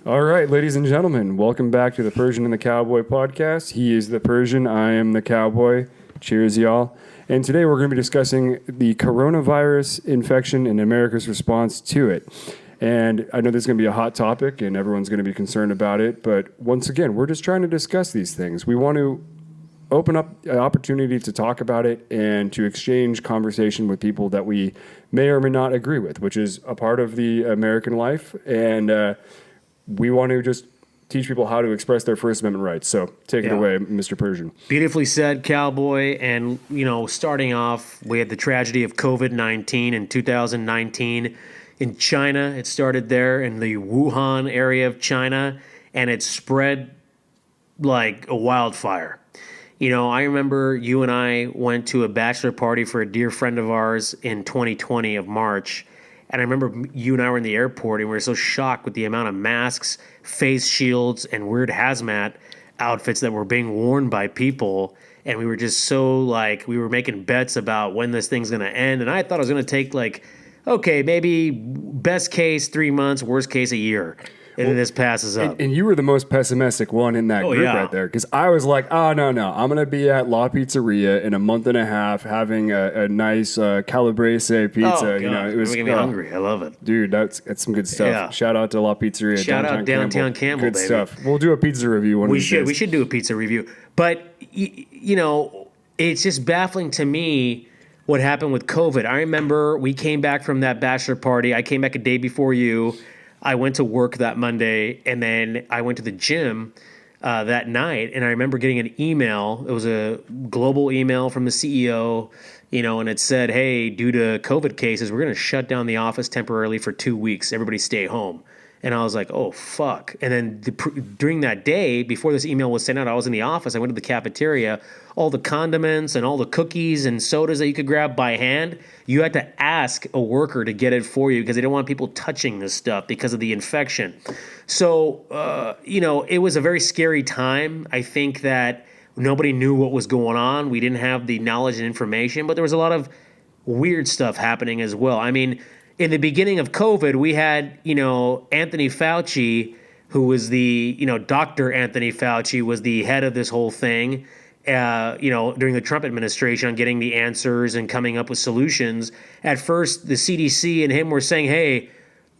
All right, ladies and gentlemen, welcome back to the Persian and the Cowboy podcast. He is the Persian, I am the Cowboy. Cheers, y'all. And today we're going to be discussing the coronavirus infection and America's response to it. And I know this is going to be a hot topic and everyone's going to be concerned about it. But once again, we're just trying to discuss these things. We want to open up an opportunity to talk about it and to exchange conversation with people that we may or may not agree with, which is a part of the American life. And we want to just teach people how to express their First Amendment rights. So take it away, Mr. Persian. Beautifully said, Cowboy. And, starting off, we had the tragedy of COVID-19 in 2019 in China. It started there in the Wuhan area of China, and it spread like a wildfire. I remember you and I went to a bachelor party for a dear friend of ours in 2020 of March. And I remember you and I were in the airport and we were so shocked with the amount of masks, face shields, and weird hazmat outfits that were being worn by people. And we were just so we were making bets about when this thing's going to end. And I thought it was going to take maybe best case 3 months, worst case a year. And then this passes up. And you were the most pessimistic one in that group right there. Because I was like, oh, no. I'm going to be at La Pizzeria in a month and a half having a nice Calabrese pizza. It was making me hungry. I love it. Dude, that's some good stuff. Yeah. Shout out to La Pizzeria. Shout out downtown Campbell, good baby. stuff. We'll do a pizza review one of these days. We should do a pizza review. But, it's just baffling to me what happened with COVID. I remember we came back from that bachelor party. I came back a day before you. I went to work that Monday, and then I went to the gym that night, and I remember getting an email. It was a global email from the CEO, and it said, hey, due to COVID cases, we're going to shut down the office temporarily for 2 weeks. Everybody stay home. And I was like, oh, fuck. And then during that day, before this email was sent out, I was in the office. I went to the cafeteria. All the condiments and all the cookies and sodas that you could grab by hand, you had to ask a worker to get it for you because they didn't want people touching this stuff because of the infection. So, it was a very scary time. I think that nobody knew what was going on. We didn't have the knowledge and information, but there was a lot of weird stuff happening as well. I mean, in the beginning of COVID, we had, Anthony Fauci, who was Dr. Anthony Fauci was the head of this whole thing, during the Trump administration on getting the answers and coming up with solutions. At first, the CDC and him were saying, hey,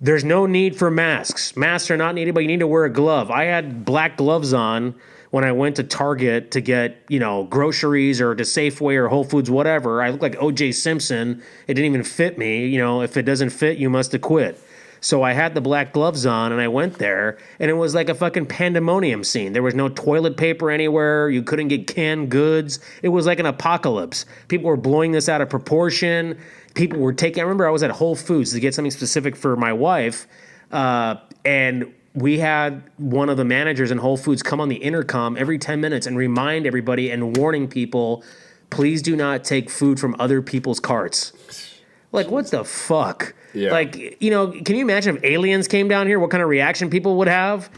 there's no need for masks. Masks are not needed, but you need to wear a glove. I had black gloves on when I went to Target to get, groceries or to Safeway or Whole Foods, whatever. I looked like O.J. Simpson. It didn't even fit me. If it doesn't fit, you must have quit. So I had the black gloves on and I went there and it was like a fucking pandemonium scene. There was no toilet paper anywhere. You couldn't get canned goods. It was like an apocalypse. People were blowing this out of proportion. People were I remember I was at Whole Foods to get something specific for my wife. And we had one of the managers in Whole Foods come on the intercom every 10 minutes and remind everybody and warning people, please do not take food from other people's carts. Like, what the fuck? Yeah. Can you imagine if aliens came down here, what kind of reaction people would have?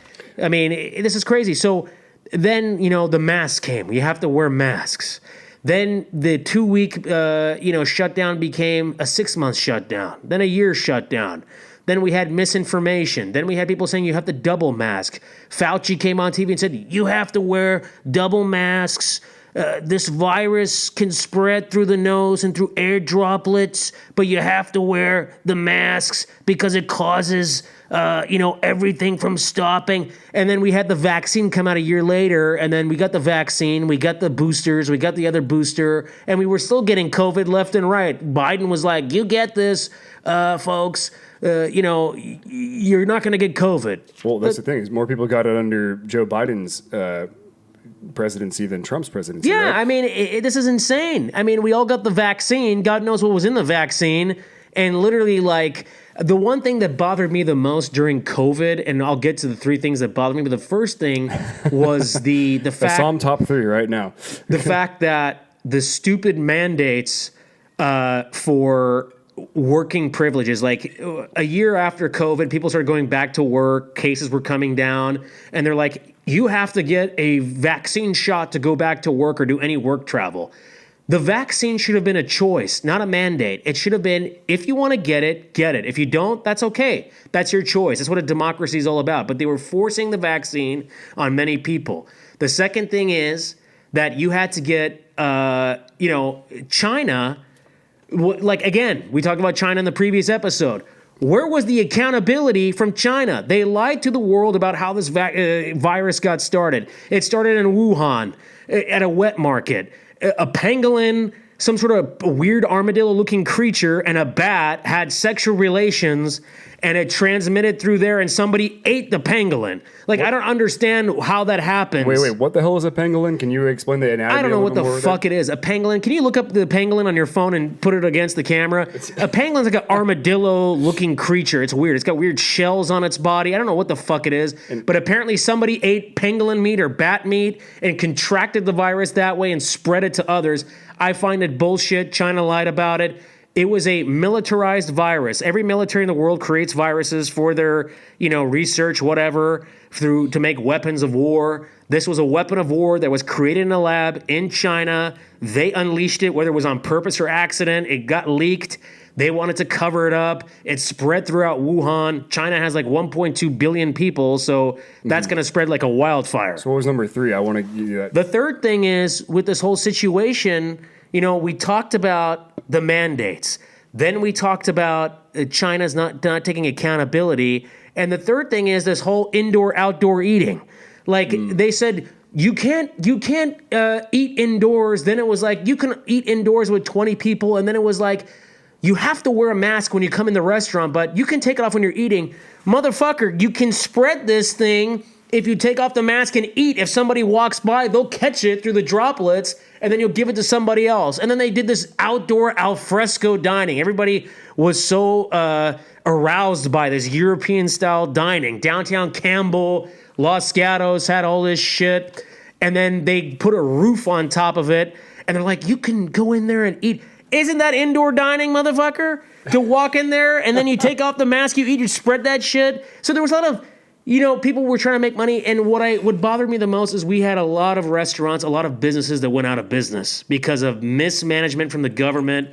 I mean, this is crazy. So then, the masks came. You have to wear masks. Then the 2 week, shutdown became a 6 month shutdown. Then a year shutdown. Then we had misinformation. Then we had people saying you have to double mask. Fauci came on TV and said, you have to wear double masks. This virus can spread through the nose and through air droplets, but you have to wear the masks because it causes, everything from stopping. And then we had the vaccine come out a year later, and then we got the vaccine, we got the boosters, we got the other booster, and we were still getting COVID left and right. Biden was like, you get this, folks. You're not going to get COVID. Well, that's the thing is more people got it under Joe Biden's presidency than Trump's presidency. Yeah, right? I mean, this is insane. I mean, we all got the vaccine. God knows what was in the vaccine. And literally, the one thing that bothered me the most during COVID, and I'll get to the three things that bothered me, but the first thing was the fact... That's on top three right now. The fact that the stupid mandates for working privileges, like a year after COVID, people started going back to work, cases were coming down, and they're like, you have to get a vaccine shot to go back to work or do any work travel. The vaccine should have been a choice, not a mandate. It should have been, if you want to get it, get it. If you don't, that's okay. That's your choice. That's what a democracy is all about. But they were forcing the vaccine on many people. The second thing is that you had to get, China, like, again, we talked about China in the previous episode. Where was the accountability from China? They lied to the world about how this virus got started. It started in Wuhan at a wet market. A pangolin, some sort of weird armadillo-looking creature, and a bat had sexual relations, and it transmitted through there, and somebody ate the pangolin. Like, I don't understand how that happens. Wait, what the hell is a pangolin? Can you explain the anatomy? I don't know what the fuck it is. A pangolin. Can you look up the pangolin on your phone and put it against the camera? A pangolin's like an armadillo-looking creature. It's weird. It's got weird shells on its body. I don't know what the fuck it is. But apparently somebody ate pangolin meat or bat meat and contracted the virus that way and spread it to others. I find it bullshit. China lied about it. It was a militarized virus. Every military in the world creates viruses for their, research, whatever, to make weapons of war. This was a weapon of war that was created in a lab in China. They unleashed it, whether it was on purpose or accident. It got leaked. They wanted to cover it up. It spread throughout Wuhan. China has like 1.2 billion people, so that's going to spread like a wildfire. So what was number 3? I want to give you that. The third thing is, with this whole situation, we talked about the mandates. Then we talked about China's not taking accountability. And the third thing is this whole indoor-outdoor eating. Like, they said, you can't eat indoors. Then it was like, you can eat indoors with 20 people. And then it was like, you have to wear a mask when you come in the restaurant, but you can take it off when you're eating. Motherfucker, you can spread this thing if you take off the mask and eat. If somebody walks by, they'll catch it through the droplets, and then you'll give it to somebody else. And then they did this outdoor alfresco dining. Everybody was so aroused by this European-style dining. Downtown Campbell, Los Gatos had all this shit. And then they put a roof on top of it, and they're like, you can go in there and eat. Isn't that indoor dining, motherfucker? To walk in there, and then you take off the mask, you eat, you spread that shit. So there was a lot of... people were trying to make money, and what bothered me the most is we had a lot of restaurants, a lot of businesses that went out of business because of mismanagement from the government.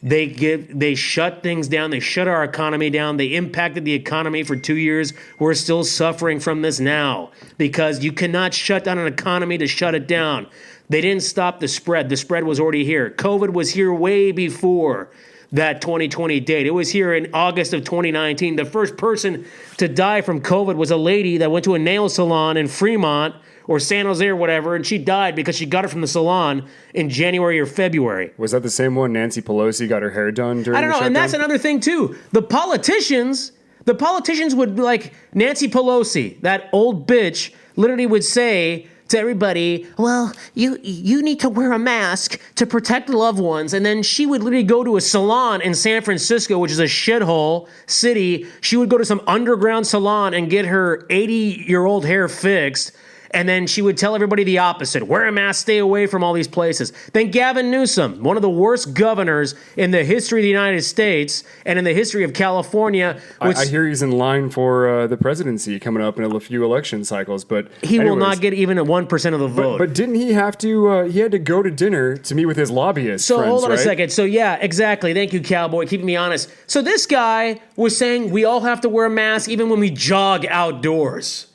They shut things down. They shut our economy down. They impacted the economy for 2 years. We're still suffering from this now because you cannot shut down an economy to shut it down. They didn't stop the spread. The spread was already here. COVID was here way before that 2020 date. It was here in August of 2019. The first person to die from COVID was a lady that went to a nail salon in Fremont or San Jose or whatever, and she died because she got it from the salon in January or February. Was that the same one Nancy Pelosi got her hair done during I don't know, the shutdown? and that's another thing too. The politicians would, like Nancy Pelosi, that old bitch, literally would say to everybody, well, you need to wear a mask to protect loved ones. And then she would literally go to a salon in San Francisco, which is a shithole city. She would go to some underground salon and get her 80-year-old hair fixed. And then she would tell everybody the opposite. Wear a mask, stay away from all these places. Then Gavin Newsom, one of the worst governors in the history of the United States and in the history of California. I hear he's in line for the presidency coming up in a few election cycles, but he will not get even 1% of the vote. But didn't he have to, he had to go to dinner to meet with his lobbyist friends, hold on right? a second. So yeah, exactly. Thank you, Cowboy, keeping me honest. So this guy was saying we all have to wear a mask even when we jog outdoors.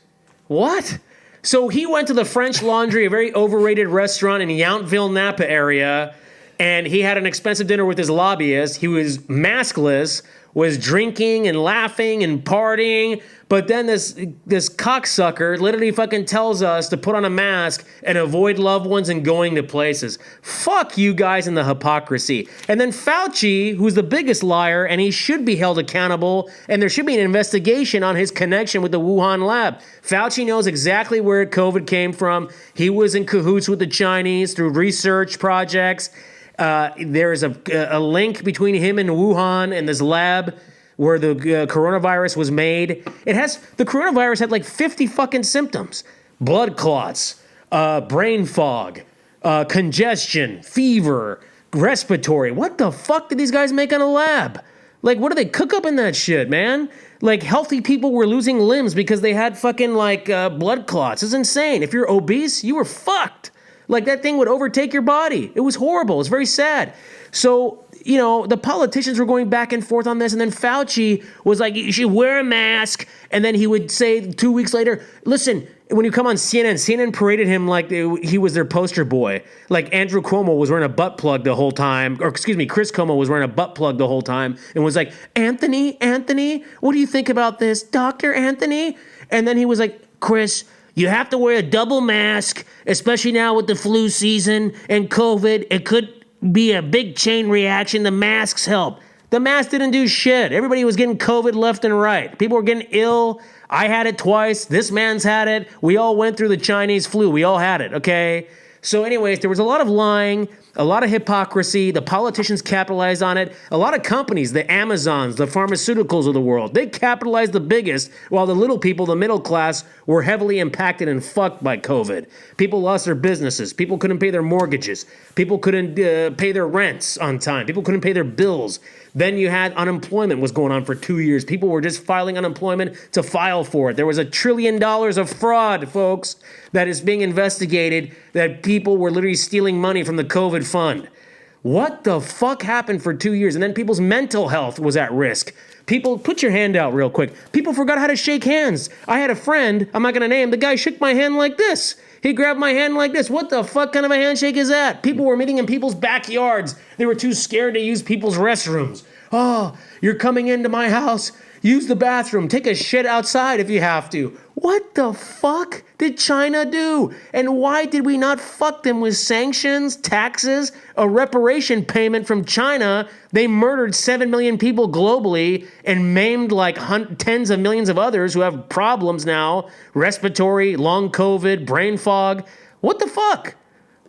What? So he went to the French Laundry, a very overrated restaurant in Yountville, Napa area, and he had an expensive dinner with his lobbyist. He was maskless, was drinking and laughing and partying, but then this cocksucker literally fucking tells us to put on a mask and avoid loved ones and going to places. Fuck you guys and the hypocrisy. And then Fauci, who's the biggest liar, and he should be held accountable, and there should be an investigation on his connection with the Wuhan lab. Fauci knows exactly where COVID came from. He was in cahoots with the Chinese through research projects. There is a link between him and Wuhan and this lab where the coronavirus was made. The coronavirus had like 50 fucking symptoms. Blood clots, brain fog, congestion, fever, respiratory. What the fuck did these guys make in a lab? Like, what do they cook up in that shit, man? Like, healthy people were losing limbs because they had fucking, blood clots. It's insane. If you're obese, you were fucked. Like that thing would overtake your body. It was horrible. It's very sad. So, you know, the politicians were going back and forth on this, and then Fauci was like, you should wear a mask. And then he would say 2 weeks later, listen, when you come on CNN paraded him like he was their poster boy. Like Andrew Cuomo was wearing a butt plug the whole time, or excuse me, Chris Cuomo was wearing a butt plug the whole time and was like, Anthony, what do you think about this? Dr. Anthony? And then he was like, Chris, you have to wear a double mask, especially now with the flu season and COVID. It could be a big chain reaction. The masks help. The mask didn't do shit. Everybody was getting COVID left and right. People were getting ill. I had it twice. This man's had it. We all went through the Chinese flu. We all had it, okay? So anyways, there was a lot of lying, a lot of hypocrisy. The politicians capitalized on it. A lot of companies, the Amazons, the pharmaceuticals of the world, they capitalized the biggest, while the little people, the middle class, were heavily impacted and fucked by COVID. People lost their businesses. People couldn't pay their mortgages. People couldn't pay their rents on time. People couldn't pay their bills. Then you had unemployment was going on for 2 years. People were just filing unemployment to file for it. There was $1 trillion of fraud, folks, that is being investigated, that people were literally stealing money from the COVID fund. What the fuck happened for 2 years? And then people's mental health was at risk. People, put your hand out real quick. People forgot how to shake hands. I had a friend, I'm not going to name, the guy shook my hand like this. He grabbed my hand like this. What the fuck kind of a handshake is that? People were meeting in people's backyards. They were too scared to use people's restrooms. Oh, you're coming into my house. Use the bathroom. Take a shit outside if you have to. What the fuck did China do? And why did we not fuck them with sanctions, taxes, a reparation payment from China? They murdered 7 million people globally and maimed like tens of millions of others who have problems now. Respiratory, long COVID, brain fog. What the fuck?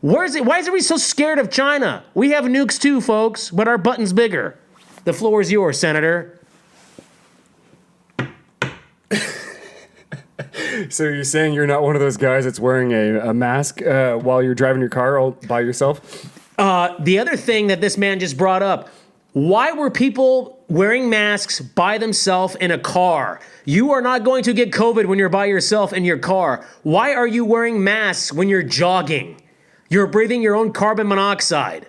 Why is everybody so scared of China? We have nukes too, folks, but our button's bigger. The floor is yours, Senator. So you're saying you're not one of those guys that's wearing a mask while you're driving your car all by yourself? The other thing that this man just brought up, why were people wearing masks by themselves in a car? You are not going to get COVID when you're by yourself in your car. Why are you wearing masks when you're jogging? You're breathing your own carbon monoxide.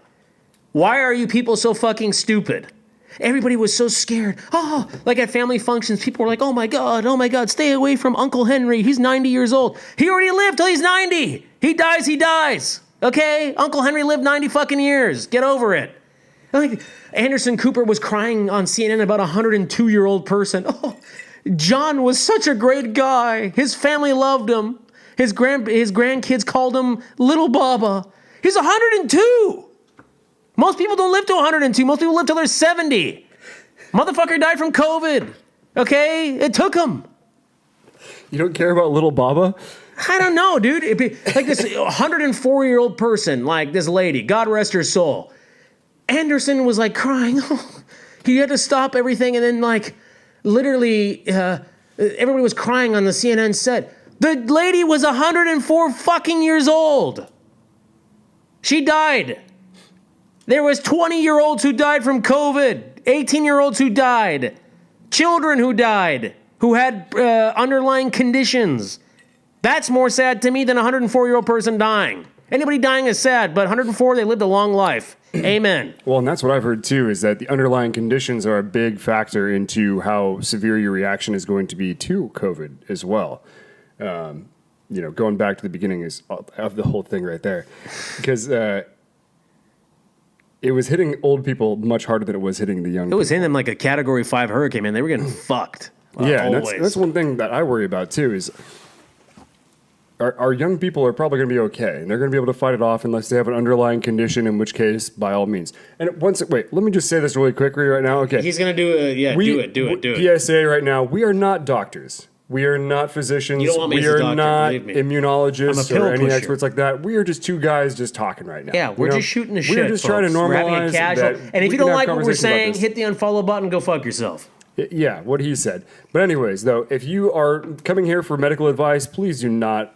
Why are you people so fucking stupid? Everybody was so scared. Oh, like at family functions, people were like, oh my God, stay away from Uncle Henry. He's 90 years old. He already lived till he's 90. He dies. Okay? Uncle Henry lived 90 fucking years. Get over it. Like Anderson Cooper was crying on CNN about a 102-year-old person. Oh, John was such a great guy. His family loved him. His grandkids called him Little Baba. He's 102. Most people don't live to 102. Most people live till they're 70. Motherfucker died from COVID. Okay? It took him. You don't care about Little Baba? I don't know, dude. It'd be like this 104-year-old person, like this lady, God rest her soul. Anderson was like crying. He had to stop everything, and then like literally everybody was crying on the CNN set. The lady was 104 fucking years old. She died. There was 20-year-olds who died from COVID, 18-year-olds who died, children who died, who had underlying conditions. That's more sad to me than a 104-year-old person dying. Anybody dying is sad, but 104, they lived a long life. Amen. Well, and that's what I've heard too, is that the underlying conditions are a big factor into how severe your reaction is going to be to COVID as well. Going back to the beginning of the whole thing right there. Because it was hitting old people much harder than it was hitting the young people. It was hitting them like a Category 5 hurricane, man. They were getting fucked. Yeah, and that's one thing that I worry about too, is our young people are probably going to be okay, and they're going to be able to fight it off unless they have an underlying condition, in which case, by all means. And wait, let me just say this really quickly right now. Okay. He's going to do it. PSA right now, we are not doctors. We are not physicians. You don't want me we as a are doctor, not believe me. immunologists I'm a or any pusher. experts like that. We are just two guys just talking right now. Yeah, we're just shooting the shit, We're just trying to folks. We're having normalize it casual. that. And if we you can don't have like what we're conversations about saying, this. hit the unfollow button and go fuck yourself. Yeah, what he said. But anyways, though, if you are coming here for medical advice, please do not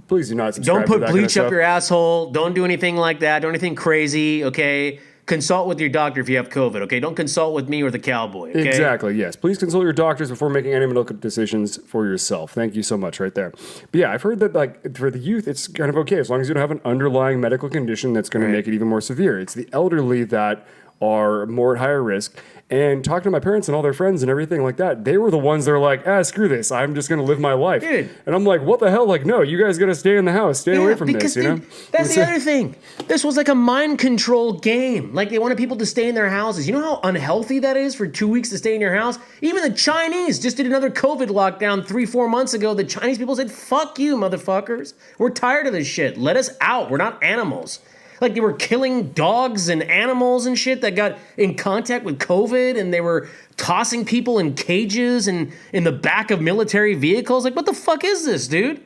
subscribe Don't to put that bleach kind of up your asshole. Don't do anything like that. Don't do anything crazy, okay? consult with your doctor if you have COVID, okay? Don't consult with me or the cowboy, okay? Exactly, yes. Please consult your doctors before making any medical decisions for yourself. Thank you so much right there. But yeah, I've heard that like for the youth, it's kind of okay as long as you don't have an underlying medical condition that's going to make it even more severe. It's the elderly that are more at higher risk. And talking to my parents and all their friends and everything like that, they were the ones that are like, screw this. I'm just going to live my life. Dude. And I'm like, what the hell? Like, no, you guys got to stay in the house. Stay away from this, you know? That's the other thing. This was like a mind control game. Like they wanted people to stay in their houses. You know how unhealthy that is for 2 weeks to stay in your house? Even the Chinese just did another COVID lockdown 3-4 months ago. The Chinese people said, fuck you, motherfuckers. We're tired of this shit. Let us out. We're not animals. Like they were killing dogs and animals and shit that got in contact with COVID, and they were tossing people in cages and in the back of military vehicles. Like, what the fuck is this, dude?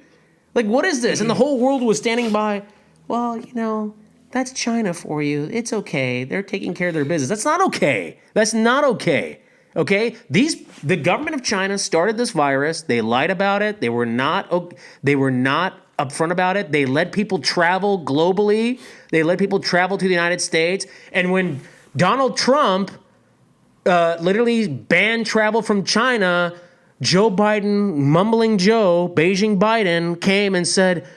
Like, what is this? And the whole world was standing by. Well, you know, that's China for you. It's okay. They're taking care of their business. That's not okay. That's not okay. Okay? The government of China started this virus. They lied about it. They were not upfront about it. They let people travel globally. They let people travel to the United States. And when Donald Trump literally banned travel from China, Joe Biden, mumbling Joe, Beijing Biden, came and said,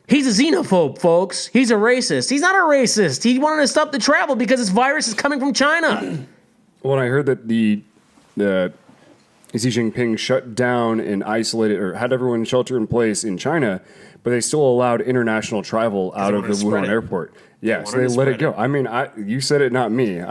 he's a xenophobe, folks. He's a racist. He's not a racist. He wanted to stop the travel because this virus is coming from China. When I heard that the Xi Jinping shut down and isolated or had everyone shelter in place in China, but they still allowed international travel out of the Wuhan airport. Yeah, so they let it go. I mean, you said it, not me.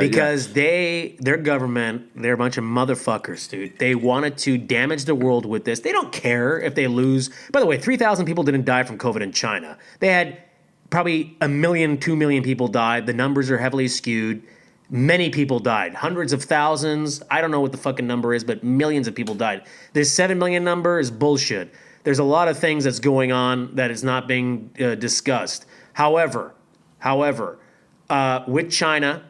Because their government, they're a bunch of motherfuckers, dude. They wanted to damage the world with this. They don't care if they lose. By the way, 3,000 people didn't die from COVID in China. They had probably 1 million, 2 million people died. The numbers are heavily skewed. Many people died, hundreds of thousands. I don't know what the fucking number is, but millions of people died. This 7 million number is bullshit. There's a lot of things that's going on that is not being discussed. However, with China,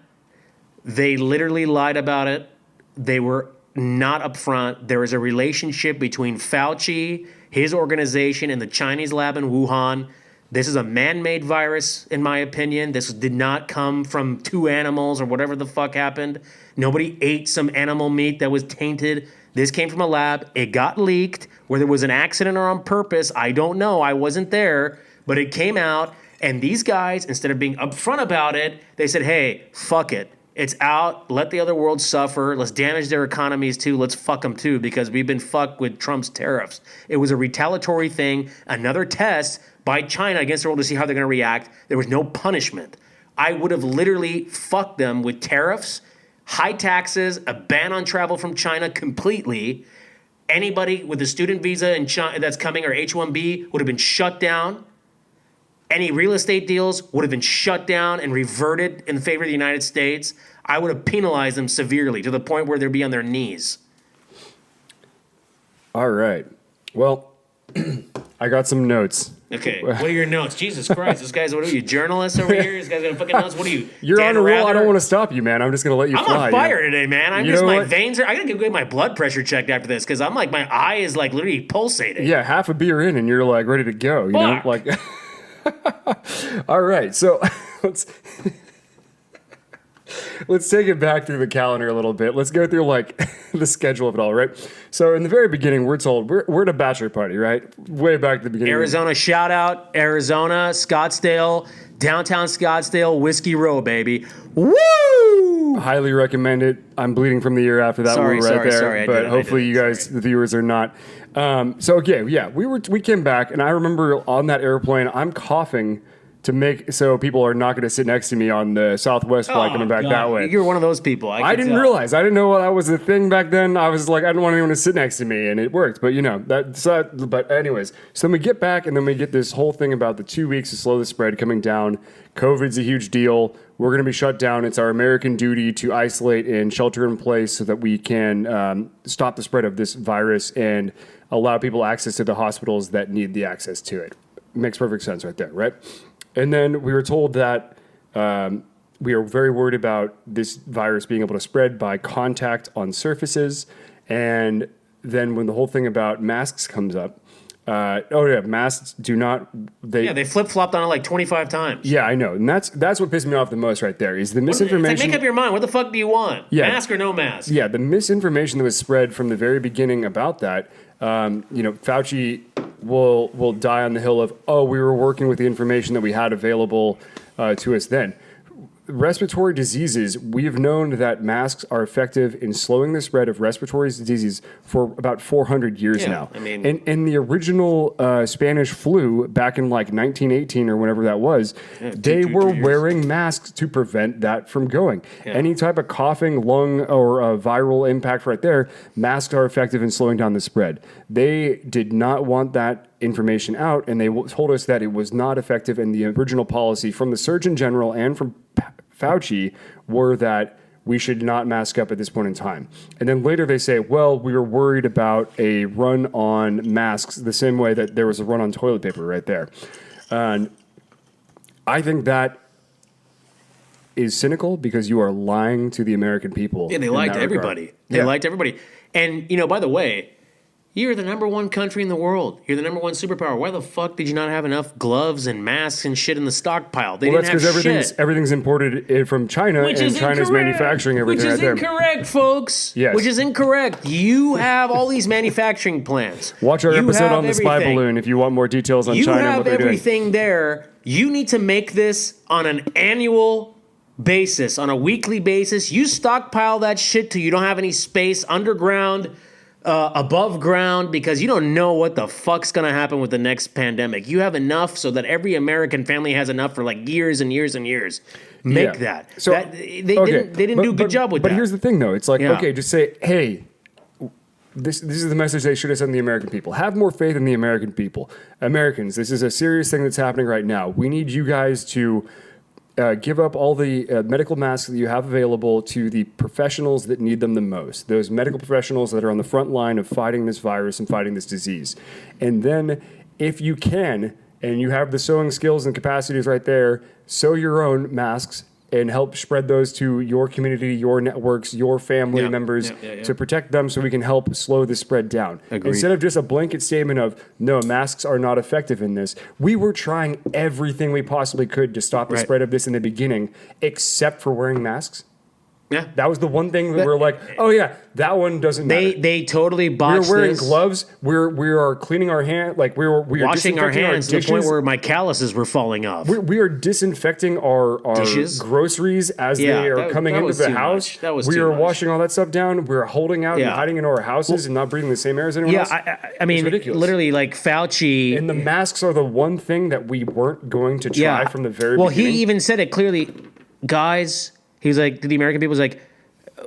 they literally lied about it. They were not upfront. There is a relationship between Fauci, his organization, and the Chinese lab in Wuhan. This is a man-made virus, in my opinion. This did not come from 2 animals or whatever the fuck happened. Nobody ate some animal meat that was tainted. This came from a lab. It got leaked. Whether it was an accident or on purpose, I don't know. I wasn't there. But it came out, and these guys, instead of being upfront about it, they said, hey, fuck it. It's out. Let the other world suffer. Let's damage their economies too. Let's fuck them too, because we've been fucked with Trump's tariffs. It was a retaliatory thing, another test by China against the world to see how they're going to react. There was no punishment. I would have literally fucked them with tariffs, high taxes, a ban on travel from China completely. Anybody with a student visa in China that's coming or H-1B would have been shut down. Any real estate deals would have been shut down and reverted in favor of the United States. I would have penalized them severely to the point where they'd be on their knees. All right. Well, I got some notes. Okay, what are your notes? Jesus Christ, this guy's, what are you, journalist over here? This guy's got fucking notes. What are you, You're Dan on a roll. Rather? I don't want to stop you, man. I'm just going to let you I'm fly. on fire today, man. I'm You just, know my what? veins are, I gotta get my blood pressure checked after this, because I'm like, my eye is like literally pulsating. Yeah, half a beer in and you're like ready to go, you know? Fuck. Like all right, so let's take it back through the calendar a little bit. Let's go through like the schedule of it all, right? So in the very beginning, we're told we're at a bachelor party, right? Way back at the beginning. Arizona, shout out, Arizona, Scottsdale, downtown Scottsdale, Whiskey Row, baby. Woo! Highly recommend it. I'm bleeding from the ear after that one right there. Sorry, I but did it, hopefully you guys, the viewers, are not. So okay, yeah, we came back, and I remember on that airplane, I'm coughing to make so people are not going to sit next to me on the Southwest flight coming back God, that way. You're one of those people. I didn't realize. I didn't know that was a thing back then. I was like, I didn't want anyone to sit next to me, and it worked. But you know But anyways, so then we get back, and then we get this whole thing about the 2 weeks to slow the spread coming down. COVID's a huge deal. We're going to be shut down. It's our American duty to isolate and shelter in place so that we can stop the spread of this virus and allow people access to the hospitals that need the access to it. Makes perfect sense right there, right? And then we were told that we are very worried about this virus being able to spread by contact on surfaces. And then when the whole thing about masks comes up, masks do not. They flip-flopped on it like 25 times. Yeah, I know, and that's what pissed me off the most right there is the It's misinformation. like, make up your mind. What the fuck do you want? Yeah. Mask or no mask? Yeah, the misinformation that was spread from the very beginning about that. Fauci will die on the hill of, oh, we were working with the information that we had available to us then. Respiratory diseases, we've known that masks are effective in slowing the spread of respiratory diseases for about 400 years now. I mean, in the original Spanish flu back in like 1918 or whenever that was, they were wearing masks to prevent that from going. Yeah. Any type of coughing, lung, or viral impact right there, masks are effective in slowing down the spread. They did not want that information out, and they told us that it was not effective, and the original policy from the Surgeon General and from Fauci were that we should not mask up at this point in time. And then later they say, well, we were worried about a run on masks the same way that there was a run on toilet paper right there. And I think that is cynical because you are lying to the American people. Yeah, they lied to everybody. They lied to everybody. And, by the way, you're the number one country in the world. You're the number one superpower. Why the fuck did you not have enough gloves and masks and shit in the stockpile? They Well, didn't that's have because shit. everything's imported from China, and China's incorrect. manufacturing everything right there. Which is incorrect, folks. Yes. Which is incorrect. You have all these manufacturing plants. Watch our You episode have on the spy everything. balloon if you want more details on You China and have what they're doing. everything there. You need to make this on an annual basis, on a weekly basis. You stockpile that shit till you don't have any space underground, above ground, because you don't know what the fuck's gonna happen with the next pandemic. You have enough so that every American family has enough for like years and years and years. Make Yeah. that. So They didn't do a good job with that. But here's the thing, though. It's like, Yeah. okay, just say, hey, this is the message they should have sent the American people. Have more faith in the American people. Americans, this is a serious thing that's happening right now. We need you guys to give up all the medical masks that you have available to the professionals that need them the most. Those medical professionals that are on the front line of fighting this virus and fighting this disease. And then, if you can, and you have the sewing skills and capacities right there, sew your own masks and help spread those to your community, your networks, your family members to protect them so we can help slow the spread down. Agreed. Instead of just a blanket statement of, no, masks are not effective in this. We were trying everything we possibly could to stop the spread of this in the beginning, except for wearing masks. Yeah. That was the one thing that we're like, oh yeah, that one doesn't matter. They totally botched We're wearing this. gloves. We are cleaning our hand. Like we are Washing our disinfecting hands to the dishes. point where my calluses were falling off. We are disinfecting our Dishes? groceries as Yeah, they are that- coming that into was the too house. much. That was we too are much. washing all that stuff down. We're holding out and Yeah. hiding into our houses and not breathing the same air as anyone else. I mean, ridiculous. literally, like Fauci. And the masks are the one thing that we weren't going to try from the very well, beginning. he even said it clearly, guys. He was like, to the American people, was like,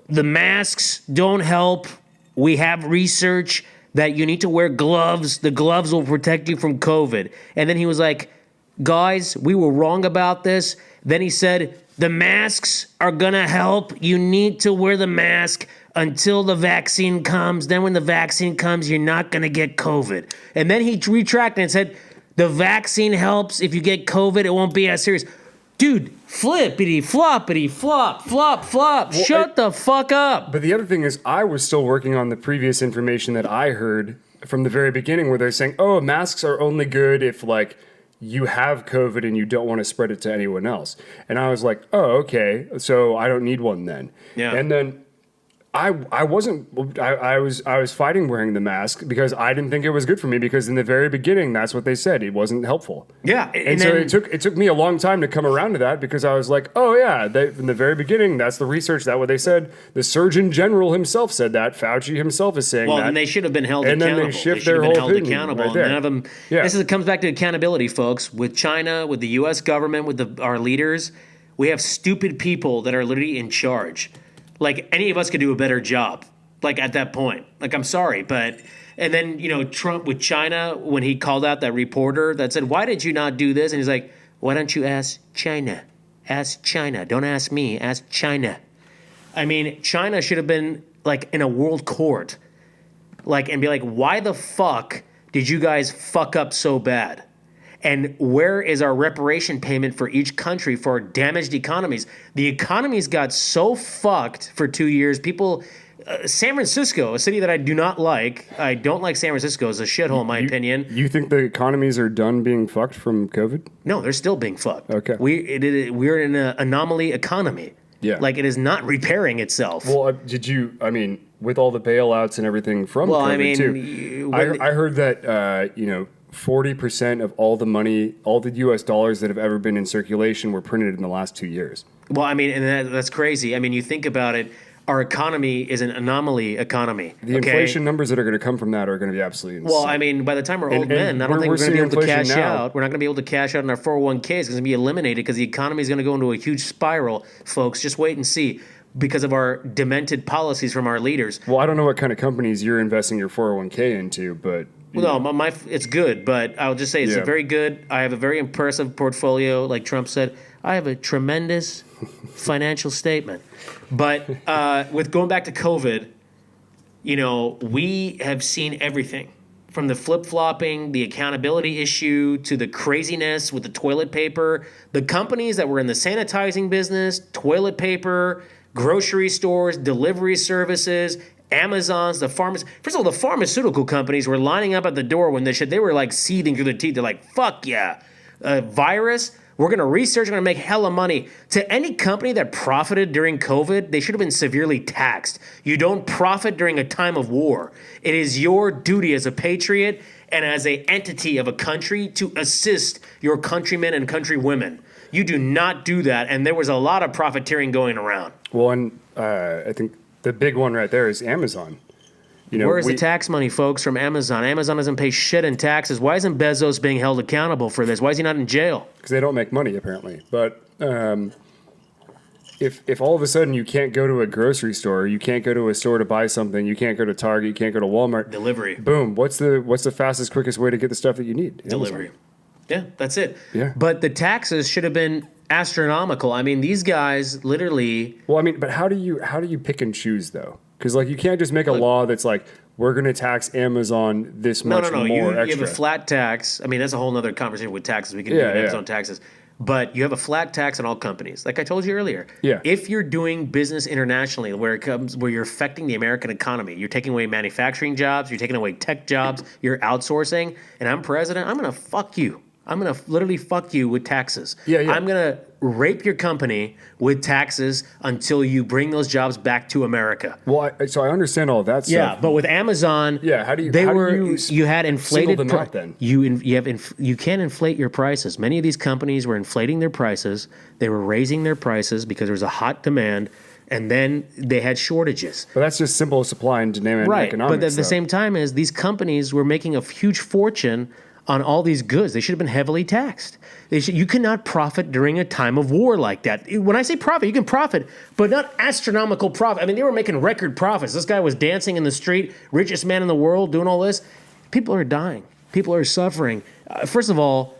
the masks don't help. We have research that you need to wear gloves. The gloves will protect you from COVID. And then he was like, guys, we were wrong about this. Then he said, the masks are gonna help. You need to wear the mask until the vaccine comes. Then when the vaccine comes, you're not gonna get COVID. And then he retracted and said, the vaccine helps. If you get COVID, it won't be as serious. Dude, flippity, floppity, flop, flop, flop. Shut the fuck up. But the other thing is, I was still working on the previous information that I heard from the very beginning, where they're saying, "Oh, masks are only good if like you have COVID and you don't want to spread it to anyone else." And I was like, "Oh, okay, so I don't need one then." Yeah. And then I was fighting wearing the mask because I didn't think it was good for me, because in the very beginning that's what they said, it wasn't helpful. Yeah, And so it took me a long time to come around to that, because I was like, oh yeah, from the very beginning, that's the research, that's what they said. The Surgeon General himself said that. Fauci himself is saying well, that. then they should have been held And then accountable. they shift should their have been whole held opinion accountable. right there. None of them. Yeah. This comes back to accountability, folks. With China, with the U.S. government, with our leaders, we have stupid people that are literally in charge. Like, any of us could do a better job. Like, at that point. Like, I'm sorry, but... And then, Trump with China, when he called out that reporter that said, why did you not do this? And he's like, why don't you ask China? Ask China. Don't ask me. Ask China. I mean, China should have been, like, in a world court. Like, and be like, why the fuck did you guys fuck up so bad? And where is our reparation payment for each country for damaged economies? The economies got so fucked for 2 years. People San Francisco, a city that I do not like. I don't like San Francisco. It's a shithole, in my opinion. You think the economies are done being fucked from COVID? No, they're still being fucked. Okay. We're in an anomaly economy. Yeah. Like, it is not repairing itself. Well, with all the bailouts and everything from COVID too, I heard that 40% of all the money, all the U.S. dollars that have ever been in circulation were printed in the last 2 years. Well, and that's crazy. I mean, you think about it, our economy is an anomaly economy. The inflation numbers that are going to come from that are going to be absolutely insane. Well, I mean, by the time we're old men, I don't think we're going to be able to cash out. We're not going to be able to cash out in our 401ks. It's going to be eliminated because the economy is going to go into a huge spiral, folks. Just wait and see because of our demented policies from our leaders. Well, I don't know what kind of companies you're investing your 401k into, but... Well, no, it's good, but I'll just say it's very good. I have a very impressive portfolio. Like Trump said, I have a tremendous financial statement. But with going back to COVID, we have seen everything from the flip-flopping, the accountability issue, to the craziness with the toilet paper. The companies that were in the sanitizing business, toilet paper, grocery stores, delivery services, Amazon's, first of all, the pharmaceutical companies were lining up at the door when they were like seething through their teeth. They're like, fuck yeah, a virus? We're going to research, we're going to make hella money. To any company that profited during COVID, they should have been severely taxed. You don't profit during a time of war. It is your duty as a patriot and as an entity of a country to assist your countrymen and countrywomen. You do not do that, and there was a lot of profiteering going around. Well, and I think the big one right there is Amazon. Where is the tax money, folks, from Amazon? Amazon doesn't pay shit in taxes. Why isn't Bezos being held accountable for this? Why is he not in jail? Because they don't make money, apparently. But if all of a sudden you can't go to a grocery store, you can't go to a store to buy something, you can't go to Target, you can't go to Walmart. Delivery. Boom. What's the fastest, quickest way to get the stuff that you need? Delivery. Amazon. Yeah, that's it. Yeah. But the taxes should have been astronomical. I mean, these guys literally... Well, but how do you pick and choose, though? Because, you can't just make a law that's like, we're going to tax Amazon this much more extra. You have a flat tax. I mean, that's a whole other conversation with taxes. We can do Amazon taxes. But you have a flat tax on all companies. Like I told you earlier. Yeah. If you're doing business internationally where you're affecting the American economy, you're taking away manufacturing jobs, you're taking away tech jobs, you're outsourcing, and I'm president, I'm going to fuck you. I'm going to literally fuck you with taxes. Yeah. I'm going to rape your company with taxes until you bring those jobs back to America. Well, so I understand all of that stuff. Yeah, but with Amazon, you had inflated them out then? You can't inflate your prices. Many of these companies were inflating their prices. They were raising their prices because there was a hot demand, and then they had shortages. But that's just simple supply and demand economics. But at the same time as these companies were making a huge fortune on all these goods. They should have been heavily taxed. You cannot profit during a time of war like that. When I say profit, you can profit, but not astronomical profit. I mean, they were making record profits. This guy was dancing in the street, richest man in the world, doing all this. People are dying. People are suffering. First of all,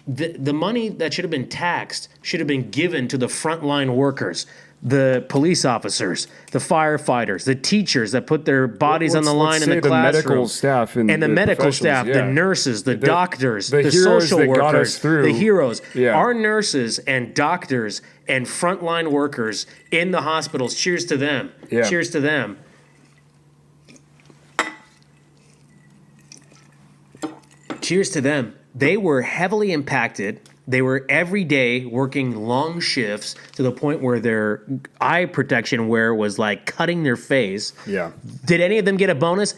the money that should have been taxed should have been given to the frontline workers. The police officers, the firefighters, the teachers that put their bodies on the line in the classroom, medical staff and the medical staff, the nurses, the doctors, the social workers, the heroes. Yeah. Our nurses and doctors and frontline workers in the hospitals. Cheers to them. Yeah. Cheers to them. Cheers to them. They were heavily impacted. They were every day working long shifts to the point where their eye protection wear was like cutting their face. Yeah. Did any of them get a bonus?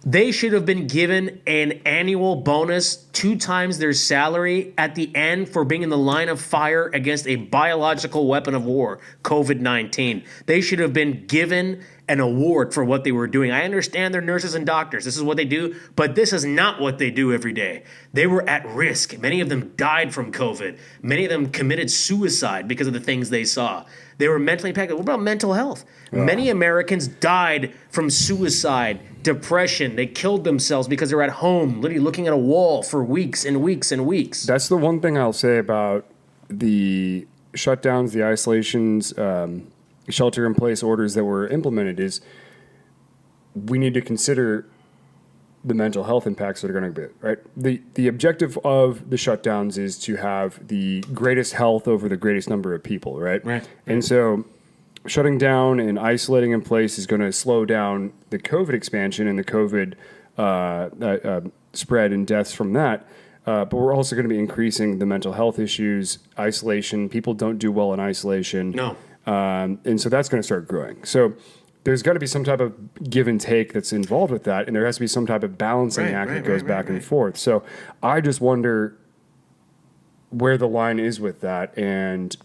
They should have been given an annual bonus 2 times their salary at the end for being in the line of fire against a biological weapon of war, COVID-19. They should have been given an award for what they were doing. I understand they're nurses and doctors. This is what they do, but this is not what they do every day. They were at risk. Many of them died from COVID. Many of them committed suicide because of the things they saw. They were mentally impacted. What about mental health? Many Americans died from suicide, depression. They killed themselves because they're at home, literally looking at a wall for weeks and weeks and weeks. That's the one thing I'll say about the shutdowns, the isolations, shelter-in-place orders that were implemented is we need to consider the mental health impacts that are going to be, right? The objective of the shutdowns is to have the greatest health over the greatest number of people, right? Right. And so shutting down and isolating in place is going to slow down the COVID expansion and the COVID spread and deaths from that. But we're also going to be increasing the mental health issues, isolation. People don't do well in isolation. No. And so that's going to start growing. So there's got to be some type of give and take that's involved with that. And there has to be some type of balancing act that goes back and forth. So I just wonder where the line is with that. And,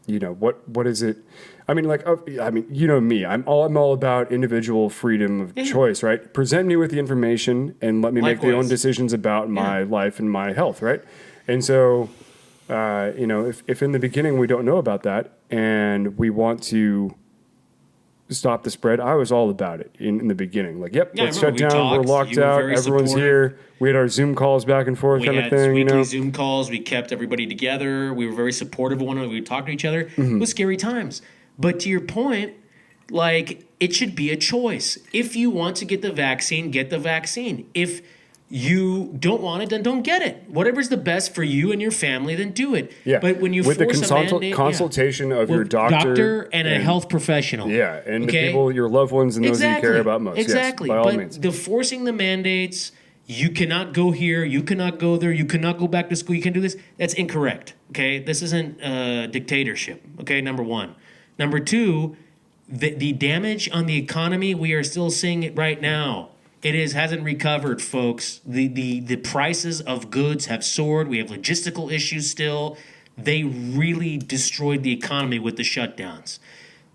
what is it? I mean, you know me. I'm all about individual freedom of choice, right? Present me with the information and let me make the own decisions about my life and my health, right? And so, if in the beginning we don't know about that and we want to stop the spread, I was all about it in the beginning. Like, let's shut down. We're locked out. Everyone's here. We had our Zoom calls back and forth kind of thing. We had weekly Zoom calls. We kept everybody together. We were very supportive of one another. We would talk to each other. It was scary times. But to your point, like, it should be a choice. If you want to get the vaccine, get the vaccine. If you don't want it, then don't get it. Whatever's the best for you and your family, then do it. Yeah. But when you with the force a mandate, consultation of your doctor and a health professional. Yeah, and the people, your loved ones, and those that you care about most. Exactly. Yes, by all means. The forcing the mandates, you cannot go here, you cannot go there, you cannot go back to school, you can do this. That's incorrect. Okay, this isn't dictatorship. Okay, number one. Number two, the damage on the economy, we are still seeing it right now. It hasn't recovered, folks. The prices of goods have soared. We have logistical issues still. They really destroyed the economy with the shutdowns.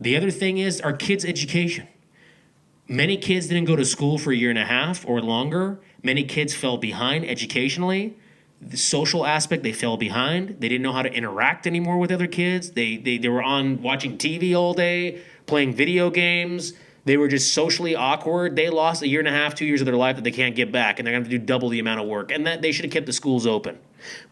The other thing is our kids' education. Many kids didn't go to school for a year and a half or longer. Many kids fell behind educationally. The social aspect, they fell behind. They didn't know how to interact anymore with other kids. They were on watching TV all day, playing video games. They were just socially awkward. They lost a year and a half, 2 years of their life that they can't get back, and they're going to have to do double the amount of work. And that they should have kept the schools open.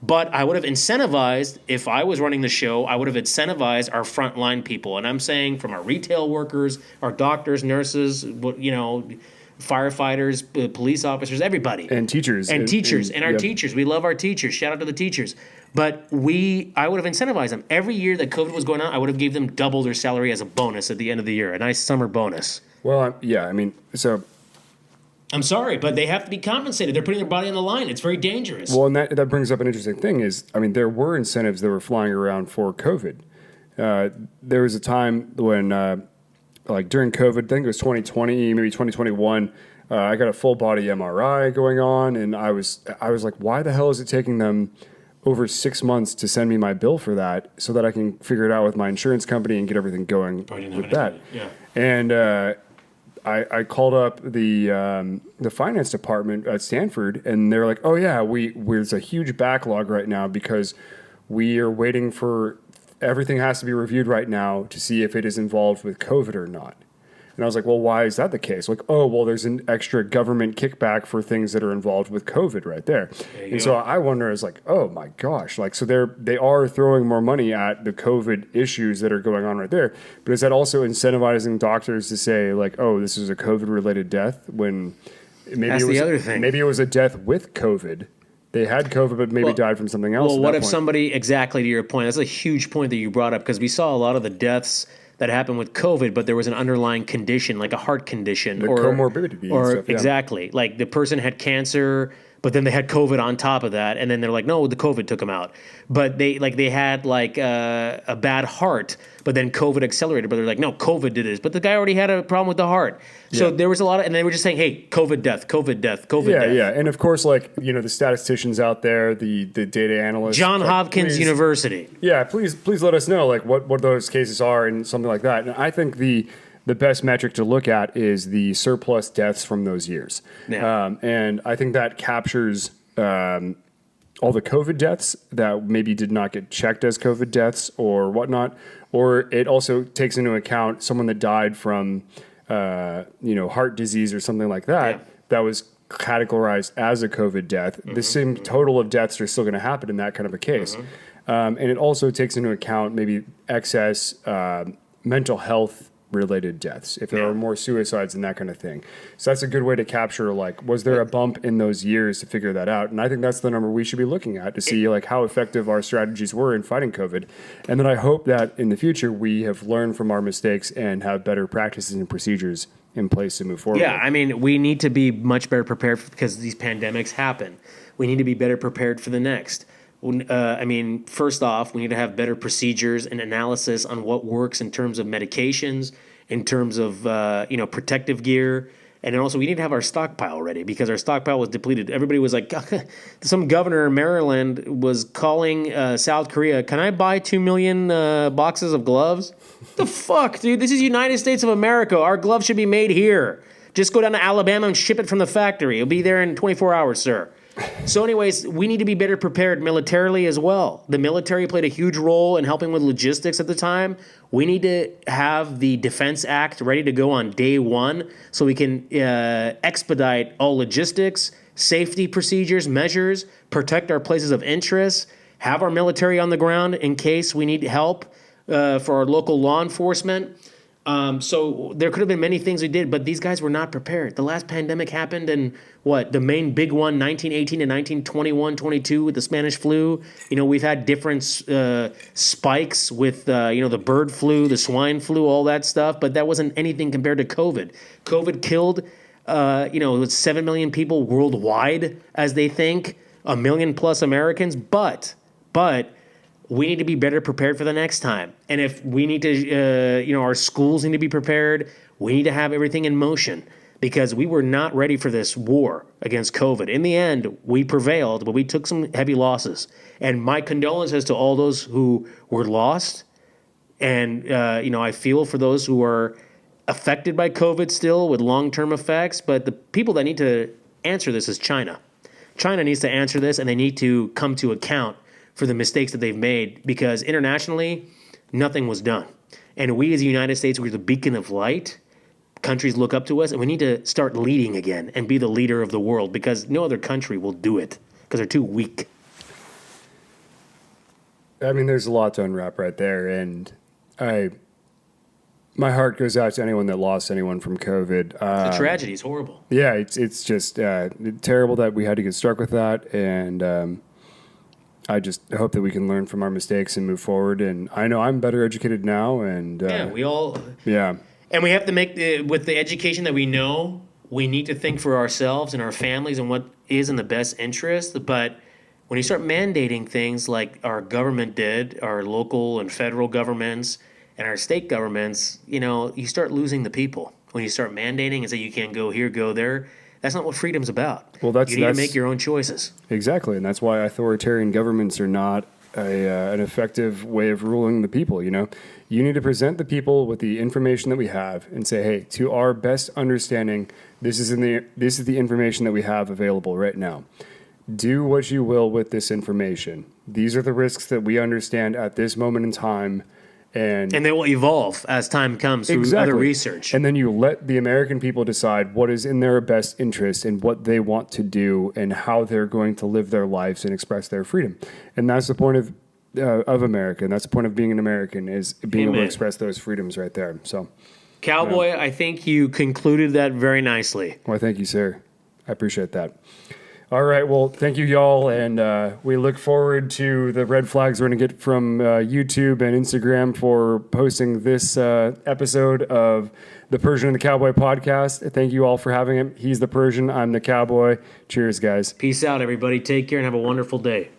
But I would have incentivized, if I was running the show, I would have incentivized our frontline people. And I'm saying from our retail workers, our doctors, nurses, firefighters, police officers, everybody. And teachers. And our teachers. We love our teachers. Shout out to the teachers. But I would have incentivized them. Every year that COVID was going on, I would have gave them double their salary as a bonus at the end of the year, a nice summer bonus. Well, I'm sorry, but they have to be compensated. They're putting their body on the line. It's very dangerous. Well, and that brings up an interesting thing is, there were incentives that were flying around for COVID. There was a time when, during COVID, I think it was 2020, maybe 2021, I got a full body MRI going on, and I was like, why the hell is it taking them over 6 months to send me my bill for that so that I can figure it out with my insurance company and get everything going with that? Yeah. And I called up the finance department at Stanford, and they're like, "Oh yeah, there's a huge backlog right now because we are waiting for everything has to be reviewed right now to see if it is involved with COVID or not." And I was like, "Well, why is that the case?" Like, "Oh, well, there's an extra government kickback for things that are involved with COVID right there." And so I wonder, is like, "Oh my gosh!" Like, so they are throwing more money at the COVID issues that are going on right there. But is that also incentivizing doctors to say, like, "Oh, this is a COVID-related death," when maybe it was the other thing. Maybe it was a death with COVID. They had COVID, but maybe died from something else. Well, what if somebody, exactly to your point, that's a huge point that you brought up, because we saw a lot of the deaths that happened with COVID, but there was an underlying condition, like a heart condition, or comorbidity, or stuff, exactly, like the person had cancer, but then they had COVID on top of that, and then they're like, no, the COVID took them out. But they had a bad heart, but then COVID accelerated. But they're like, no, COVID did this, but the guy already had a problem with the heart. So there was a lot of, and they were just saying, hey, COVID death, COVID death, COVID death. Yeah, and of course, the statisticians out there, the data analysts, Johns Hopkins University. Yeah, please let us know what those cases are and something like that. And I think the best metric to look at is the surplus deaths from those years. Yeah. And I think that captures all the COVID deaths that maybe did not get checked as COVID deaths or whatnot. Or it also takes into account someone that died from, heart disease or something like that, that was categorized as a COVID death. The same total of deaths are still going to happen in that kind of a case. And it also takes into account maybe excess mental health related deaths, if there Yeah. are more suicides and that kind of thing. So that's a good way to capture, like, was there a bump in those years to figure that out? And I think that's the number we should be looking at to see like how effective our strategies were in fighting COVID. And then I hope that in the future we have learned from our mistakes and have better practices and procedures in place to move forward. Yeah, I mean, we need to be much better prepared because these pandemics happen. We need to be better prepared for the next. I mean, first off, we need to have better procedures and analysis on what works in terms of medications, in terms of protective gear, and then also we need to have our stockpile ready because our stockpile was depleted. Everybody was like, some governor in Maryland was calling South Korea, "Can I buy 2 million boxes of gloves?" The fuck, dude! This is United States of America. Our gloves should be made here. Just go down to Alabama and ship it from the factory. It'll be there in 24 hours, sir. So anyways, we need to be better prepared militarily as well. The military played a huge role in helping with logistics at the time. We need to have the Defense Act ready to go on day one so we can expedite all logistics, safety procedures, measures, protect our places of interest, have our military on the ground in case we need help for our local law enforcement. So there could have been many things we did, but these guys were not prepared. The last pandemic happened in the main big one, 1918 to 1921, 22 with the Spanish flu. You know, we've had different spikes with, the bird flu, the swine flu, all that stuff, but that wasn't anything compared to COVID. COVID killed, 7 million people worldwide, as they think, 1 million plus Americans, but we need to be better prepared for the next time. And if we need to, our schools need to be prepared. We need to have everything in motion because we were not ready for this war against COVID. In the end, we prevailed, but we took some heavy losses. And my condolences to all those who were lost. And, I feel for those who are affected by COVID still with long-term effects. But the people that need to answer this is China. China needs to answer this, and they need to come to account for the mistakes that they've made because internationally, nothing was done. And we as the United States, we're the beacon of light. Countries look up to us, and we need to start leading again and be the leader of the world because no other country will do it because they're too weak. I mean, there's a lot to unwrap right there. And my heart goes out to anyone that lost anyone from COVID. The tragedy is horrible. Yeah, it's just terrible that we had to get stuck with that. And I just hope that we can learn from our mistakes and move forward. And I know I'm better educated now. And We all. Yeah. And we have to make with the education that we know, we need to think for ourselves and our families and what is in the best interest. But when you start mandating things like our government did, our local and federal governments and our state governments, you start losing the people. When you start mandating and say you can't go here, go there, that's not what freedom's about. Well, you need to make your own choices. Exactly, and that's why authoritarian governments are not an effective way of ruling the people. You need to present the people with the information that we have and say, hey, to our best understanding, this is the information that we have available right now. Do what you will with this information. These are the risks that we understand at this moment in time. And they will evolve as time comes through other research. And then you let the American people decide what is in their best interest and what they want to do and how they're going to live their lives and express their freedom. And that's the point of America. And that's the point of being an American is being able to express those freedoms right there. So, Cowboy, I think you concluded that very nicely. Well, thank you, sir. I appreciate that. All right. Well, thank you, y'all. And we look forward to the red flags we're going to get from YouTube and Instagram for posting this episode of the Persian and the Cowboy podcast. Thank you all for having him. He's the Persian. I'm the Cowboy. Cheers, guys. Peace out, everybody. Take care and have a wonderful day.